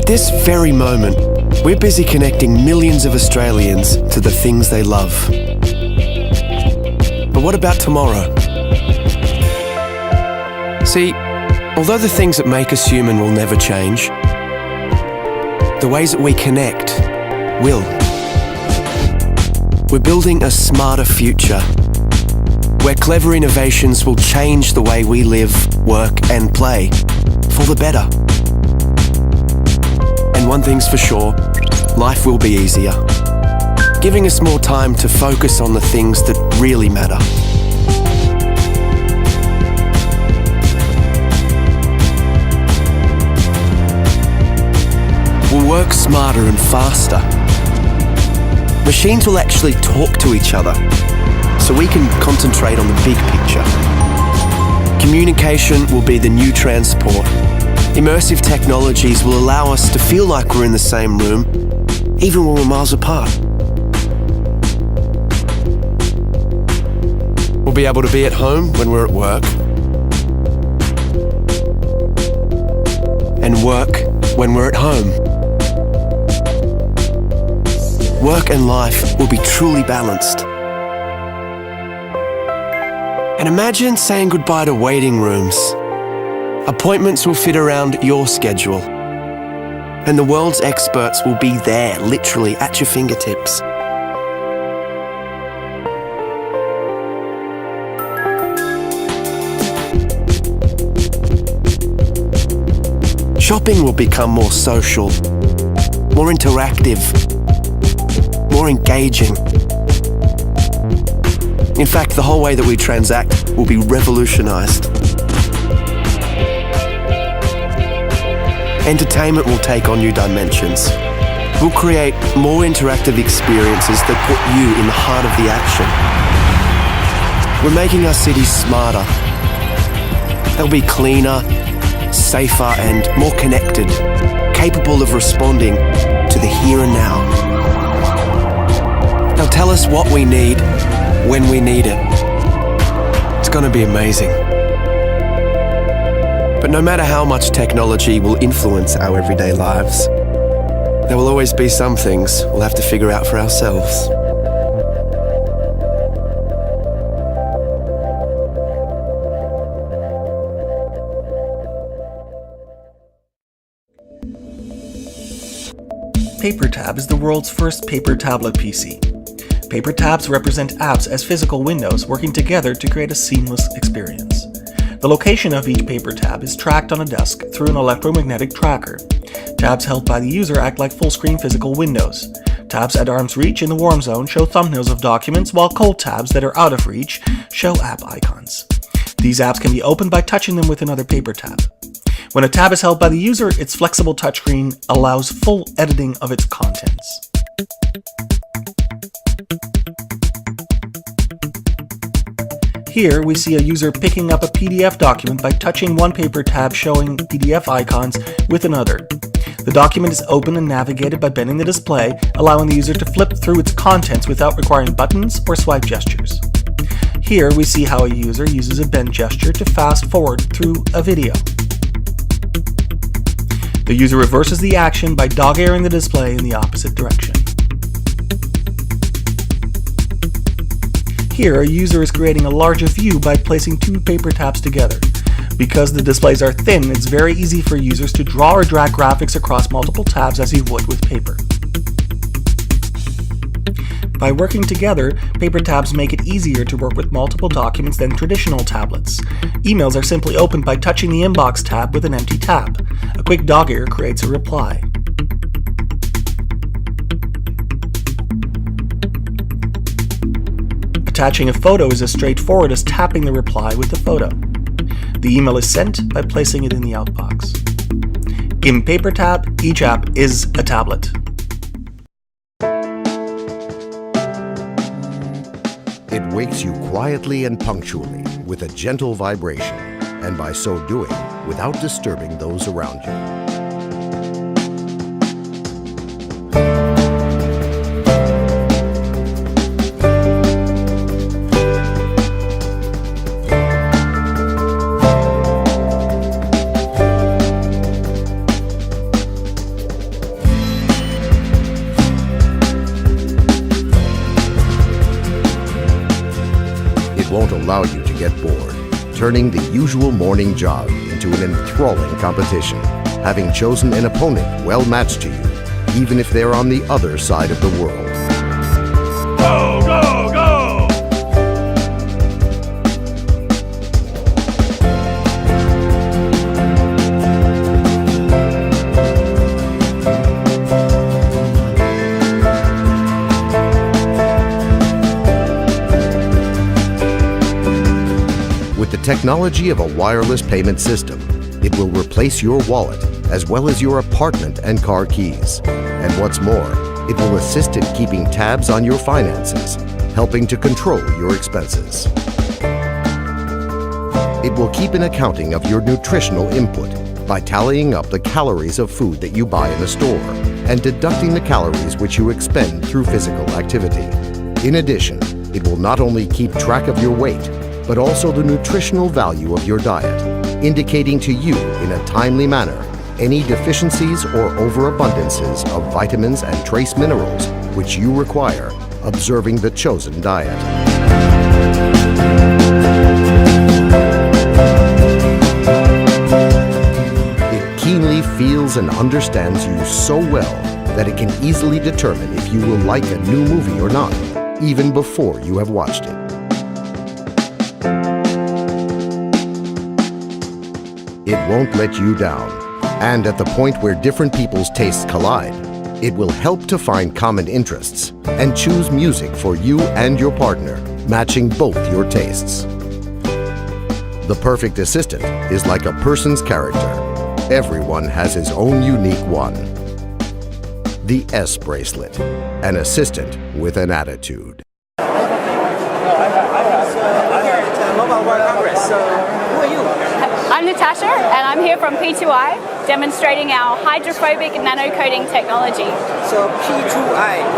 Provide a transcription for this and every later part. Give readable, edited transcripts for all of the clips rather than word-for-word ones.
At this very moment, we're busy connecting millions of Australians to the things they love. But what about tomorrow? See, although the things that make us human will never change, the ways that we connect will. We're building a smarter future, where clever innovations will change the way we live, work and play, for the better. And one thing's for sure, life will be easier, giving us more time to focus on the things that really matter. We'll work smarter and faster. Machines will actually talk to each other, so we can concentrate on the big picture. Communication will be the new transport. Immersive technologies will allow us to feel like we're in the same room, even when we're miles apart. We'll be able to be at home when we're at work, and work when we're at home. Work and life will be truly balanced. And imagine saying goodbye to waiting rooms. Appointments will fit around your schedule. And the world's experts will be there, literally at your fingertips. Shopping will become more social, more interactive, more engaging. In fact, the whole way that we transact will be revolutionized. Entertainment will take on new dimensions. We'll create more interactive experiences that put you in the heart of the action. We're making our cities smarter. They'll be cleaner, safer, and more connected, capable of responding to the here and now. They'll tell us what we need when we need it. It's going to be amazing. But no matter how much technology will influence our everyday lives, there will always be some things we'll have to figure out for ourselves. PaperTab is the world's first paper tablet PC. Paper tabs represent apps as physical windows working together to create a seamless experience. The location of each paper tab is tracked on a desk through an electromagnetic tracker. Tabs held by the user act like full-screen physical windows. Tabs at arm's reach in the warm zone show thumbnails of documents, while cold tabs that are out of reach show app icons. These apps can be opened by touching them with another paper tab. When a tab is held by the user, its flexible touchscreen allows full editing of its contents. Here we see a user picking up a PDF document by touching one paper tab showing PDF icons with another. The document is opened and navigated by bending the display, allowing the user to flip through its contents without requiring buttons or swipe gestures. Here we see how a user uses a bend gesture to fast forward through a video. The user reverses the action by dog-earing the display in the opposite direction. Here, a user is creating a larger view by placing two paper tabs together. Because the displays are thin, it's very easy for users to draw or drag graphics across multiple tabs as you would with paper. By working together, paper tabs make it easier to work with multiple documents than traditional tablets. Emails are simply opened by touching the inbox tab with an empty tab. A quick dog-ear creates a reply. Attaching a photo is as straightforward as tapping the reply with the photo. The email is sent by placing it in the outbox. In PaperTab, each app is a tablet. It wakes you quietly and punctually with a gentle vibration, and by so doing, without disturbing those around you. It won't allow you to get bored, turning the usual morning jog into an enthralling competition, having chosen an opponent well matched to you, even if they're on the other side of the world. Go, go, go! With the technology of a wireless payment system, it will replace your wallet as well as your apartment and car keys. And what's more, it will assist in keeping tabs on your finances, helping to control your expenses. It will keep an accounting of your nutritional input by tallying up the calories of food that you buy in the store and deducting the calories which you expend through physical activity. In addition, it will not only keep track of your weight, but also the nutritional value of your diet, indicating to you in a timely manner any deficiencies or overabundances of vitamins and trace minerals which you require, observing the chosen diet. It keenly feels and understands you so well that it can easily determine if you will like a new movie or not, even before you have watched it. It won't let you down. And at the point where different people's tastes collide, it will help to find common interests and choose music for you and your partner, matching both your tastes. The perfect assistant is like a person's character. Everyone has his own unique one. The S bracelet, an assistant with an attitude. I'm Natasha, and I'm here from P2I, demonstrating our hydrophobic nanocoating technology. So P2I,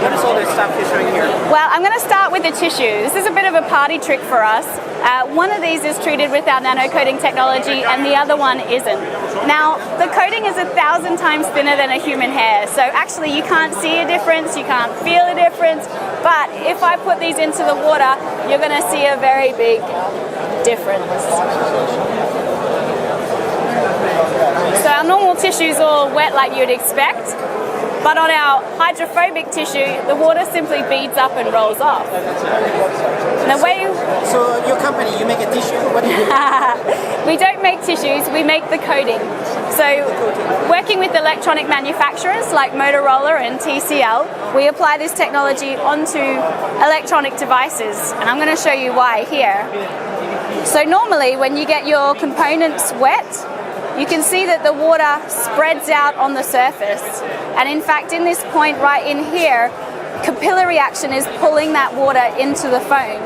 what is all this stuff you're showing here? Well, I'm going to start with the tissue. This is a bit of a party trick for us. One of these is treated with our nanocoating technology, and the other one isn't. Now, the coating is 1,000 times thinner than a human hair, so actually you can't see a difference, you can't feel a difference, but if I put these into the water, you're going to see a very big difference. So our normal tissue is all wet like you'd expect, but on our hydrophobic tissue, the water simply beads up and rolls off. And the way So your company, you make a tissue? What do you do? we don't make tissues, we make the coating. So working with electronic manufacturers like Motorola and TCL, we apply this technology onto electronic devices, and I'm going to show you why here. So normally when you get your components wet, you can see that the water spreads out on the surface. And in fact, in this point right in here, capillary action is pulling that water into the phone.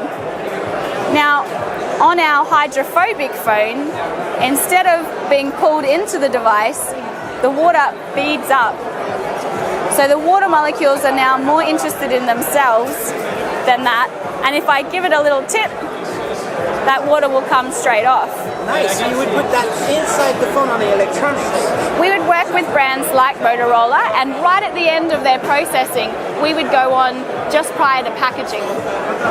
Now, on our hydrophobic phone, instead of being pulled into the device, the water beads up. So the water molecules are now more interested in themselves than that. And if I give it a little tip, that water will come straight off. Nice, so you would put that inside the phone on the electronics. We would work with brands like Motorola, and right at the end of their processing, we would go on just prior to packaging.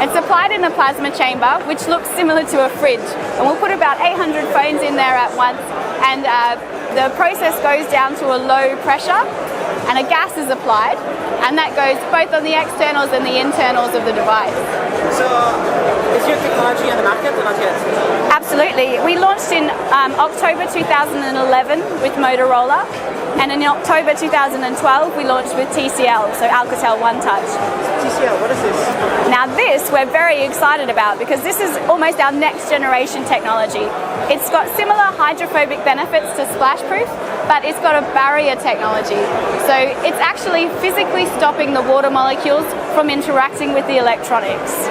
It's applied in a plasma chamber, which looks similar to a fridge. And we'll put about 800 phones in there at once, and the process goes down to a low pressure, and a gas is applied, and that goes both on the externals and the internals of the device. So is your technology on the market or not yet? Absolutely. We launched in October 2011 with Motorola, and in October 2012 we launched with TCL, so Alcatel One Touch. TCL, what is this? Now this we're very excited about because this is almost our next generation technology. It's got similar hydrophobic benefits to splashproof, but it's got a barrier technology. So it's actually physically stopping the water molecules from interacting with the electronics.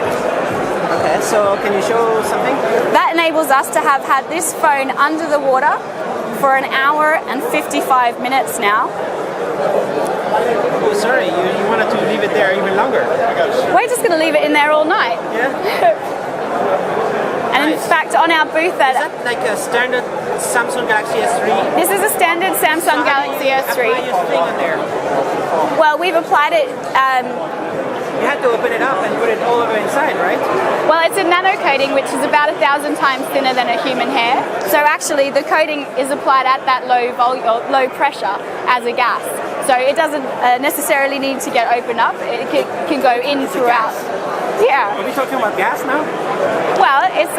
Okay, so can you show something? That enables us to have had this phone under the water for 1 hour and 55 minutes now. Oh, sorry, you wanted to leave it there even longer. We're just going to leave it in there all night. Yeah? And in fact, on our booth Is that like a standard Samsung Galaxy S3? this is a standard Samsung Galaxy Apply S3. your thing on there. Well, we've applied it You had to open it up and put it all over inside, right? Well, it's a nano coating, which is about 1,000 times thinner than a human hair. So actually, the coating is applied at that low pressure as a gas. So it doesn't necessarily need to get opened up. It can go in throughout. Yeah. Are we talking about gas now? Well, it's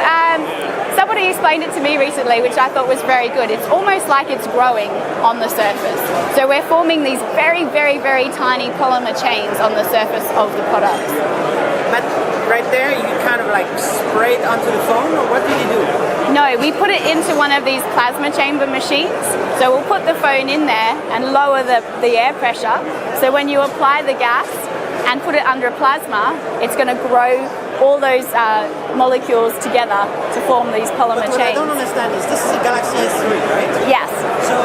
somebody explained it to me recently, which I thought was very good. It's almost like it's growing on the surface. So we're forming these very, very, very tiny polymer chains on the surface of the product. But right there, you kind of like spray it onto the phone, or what do you do? No, we put it into one of these plasma chamber machines. So we'll put the phone in there and lower the air pressure. So when you apply the gas and put it under plasma, it's going to grow all those molecules together to form these polymer But what chains. I don't understand is this is a Galaxy S3, right? Yes. So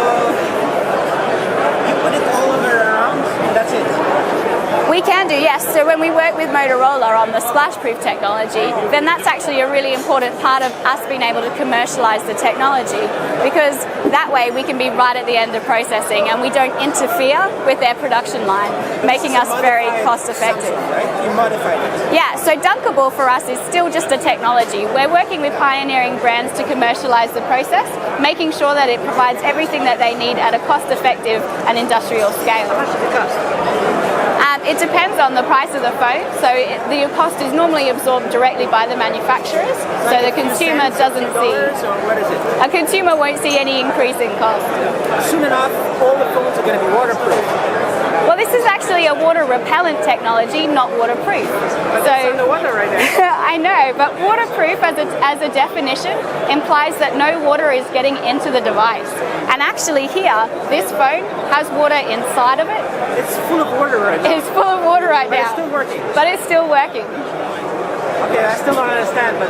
you put it all over around, and that's it. We can do, yes. So when we work with Motorola on the splash-proof technology, then that's actually a really important part of us being able to commercialize the technology, because that way we can be right at the end of processing and we don't interfere with their production line, making us very cost-effective. Right? You modified it. Yeah, so Dunkable for us is still just a technology. We're working with pioneering brands to commercialize the process, making sure that it provides everything that they need at a cost-effective and industrial scale. How much does it cost? It depends on the price of the phone. So the cost is normally absorbed directly by the manufacturers, so the consumer doesn't see. Or what is it? A consumer won't see any increase in cost. Soon enough, all the phones are going to be waterproof. Well, this is actually a water repellent technology, not waterproof. But it's underwater right now. I know, but waterproof as a definition implies that no water is getting into the device. And actually here, this phone has water inside of it. It's full of water right now. It's full of water right But now. it's still working. But it's still working. Okay, I still don't understand, but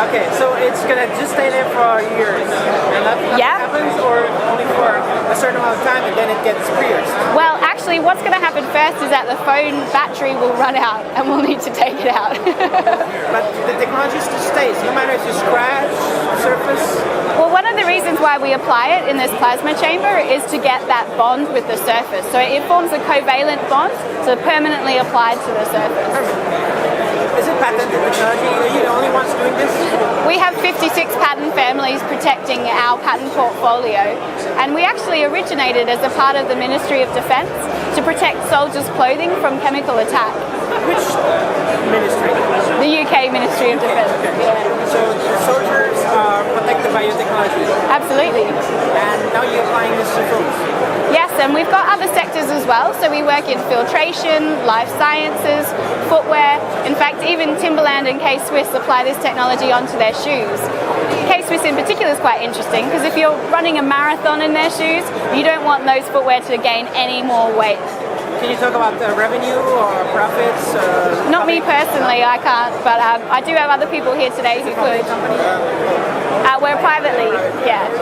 okay, so it's gonna just stay there for years, and nothing happens, or only for a certain amount of time, and then it gets pierced. Well, actually, what's going to happen first is that the phone battery will run out, and we'll need to take it out. But the technology still stays, no matter if you scratch the surface. Well, one of the reasons why we apply it in this plasma chamber is to get that bond with the surface. So it forms a covalent bond, so permanently applied to the surface. Is it patented technology? Are you the only ones doing this? We have 56 patent families protecting our patent portfolio, and we actually originated as a part of the Ministry of Defence to protect soldiers' clothing from chemical attack. Which ministry? The UK Ministry of Defence. Yeah. So the soldiers are protected by your technology? Absolutely. And now you're applying this to phones? Yes, and we've got other sectors as well. So we work in filtration, life sciences, footwear. In fact, even Timberland and K-Swiss apply this technology onto their shoes. K-Swiss in particular is quite interesting because if you're running a marathon in their shoes, you don't want those footwear to gain any more weight. Can you talk about revenue or profits? Not me personally, I can't, but I do have other people here today who could. We're privately, yeah.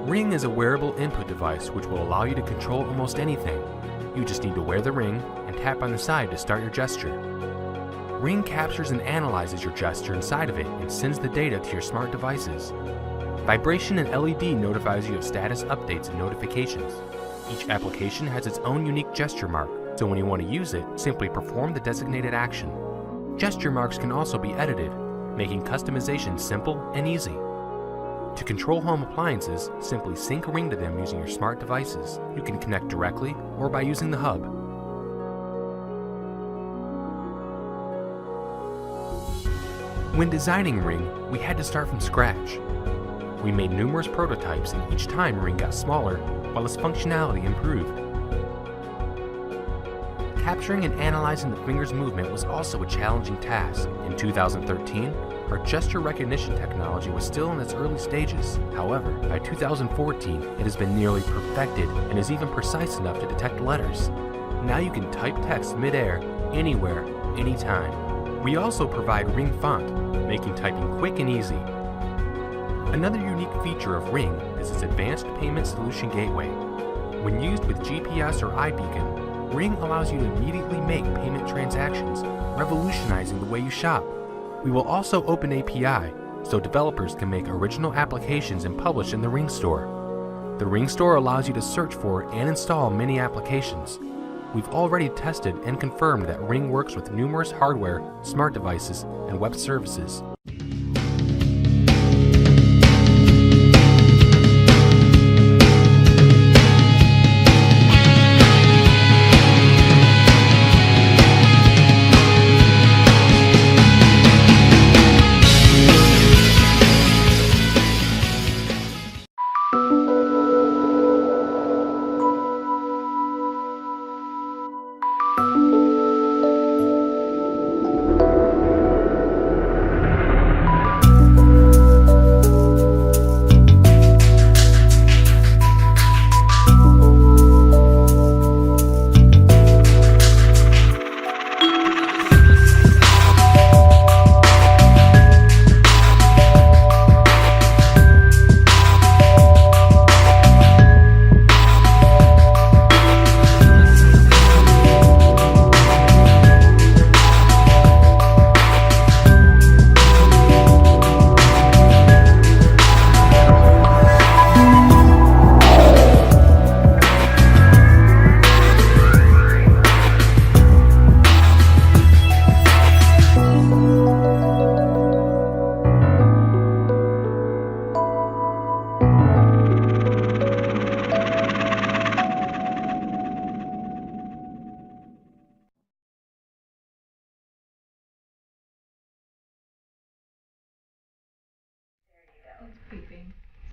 Ring is a wearable input device which will allow you to control almost anything. You just need to wear the ring and tap on the side to start your gesture. Ring captures and analyzes your gesture inside of it and sends the data to your smart devices. Vibration and LED notifies you of status updates and notifications. Each application has its own unique gesture mark, so when you want to use it, simply perform the designated action. Gesture marks can also be edited, making customization simple and easy. To control home appliances, simply sync a ring to them using your smart devices. You can connect directly or by using the hub. When designing Ring, we had to start from scratch. We made numerous prototypes, and each time Ring got smaller, while its functionality improved. Capturing and analyzing the finger's movement was also a challenging task. In 2013, our gesture recognition technology was still in its early stages. However, by 2014, it has been nearly perfected and is even precise enough to detect letters. Now you can type text mid-air, anywhere, anytime. We also provide Ring Font, making typing quick and easy. Another unique feature of Ring is its Advanced Payment Solution Gateway. When used with GPS or iBeacon, Ring allows you to immediately make payment transactions, revolutionizing the way you shop. We will also open API, so developers can make original applications and publish in the Ring Store. The Ring Store allows you to search for and install many applications. We've already tested and confirmed that Ring works with numerous hardware, smart devices, and web services.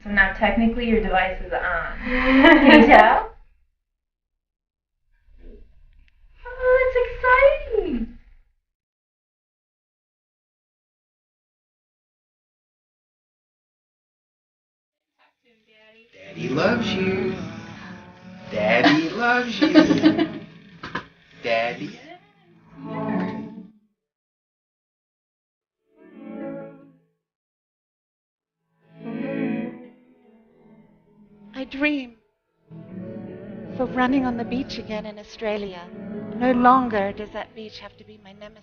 So now technically your device is on. Can you tell? Oh, that's exciting! Daddy loves you. Daddy loves you. Daddy. I dream of running on the beach again in Australia. No longer does that beach have to be my nemesis.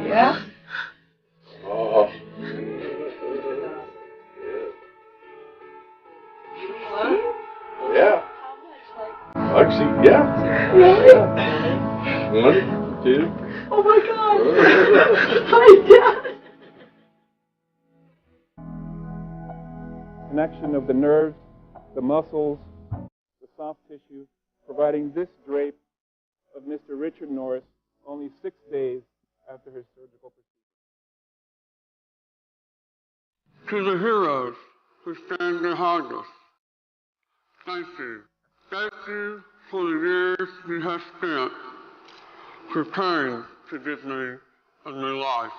Yeah? Oh. Yeah. Actually, yeah. Yeah. 1, 2. Oh my God! Hi, Dad! Connection of the nerves, the muscles, the soft tissue, providing this drape of Mr. Richard Norris only 6 days after his surgical procedure. To the heroes who stand behind us, thank you. Thank you for the years you have spent preparing to give me a new life.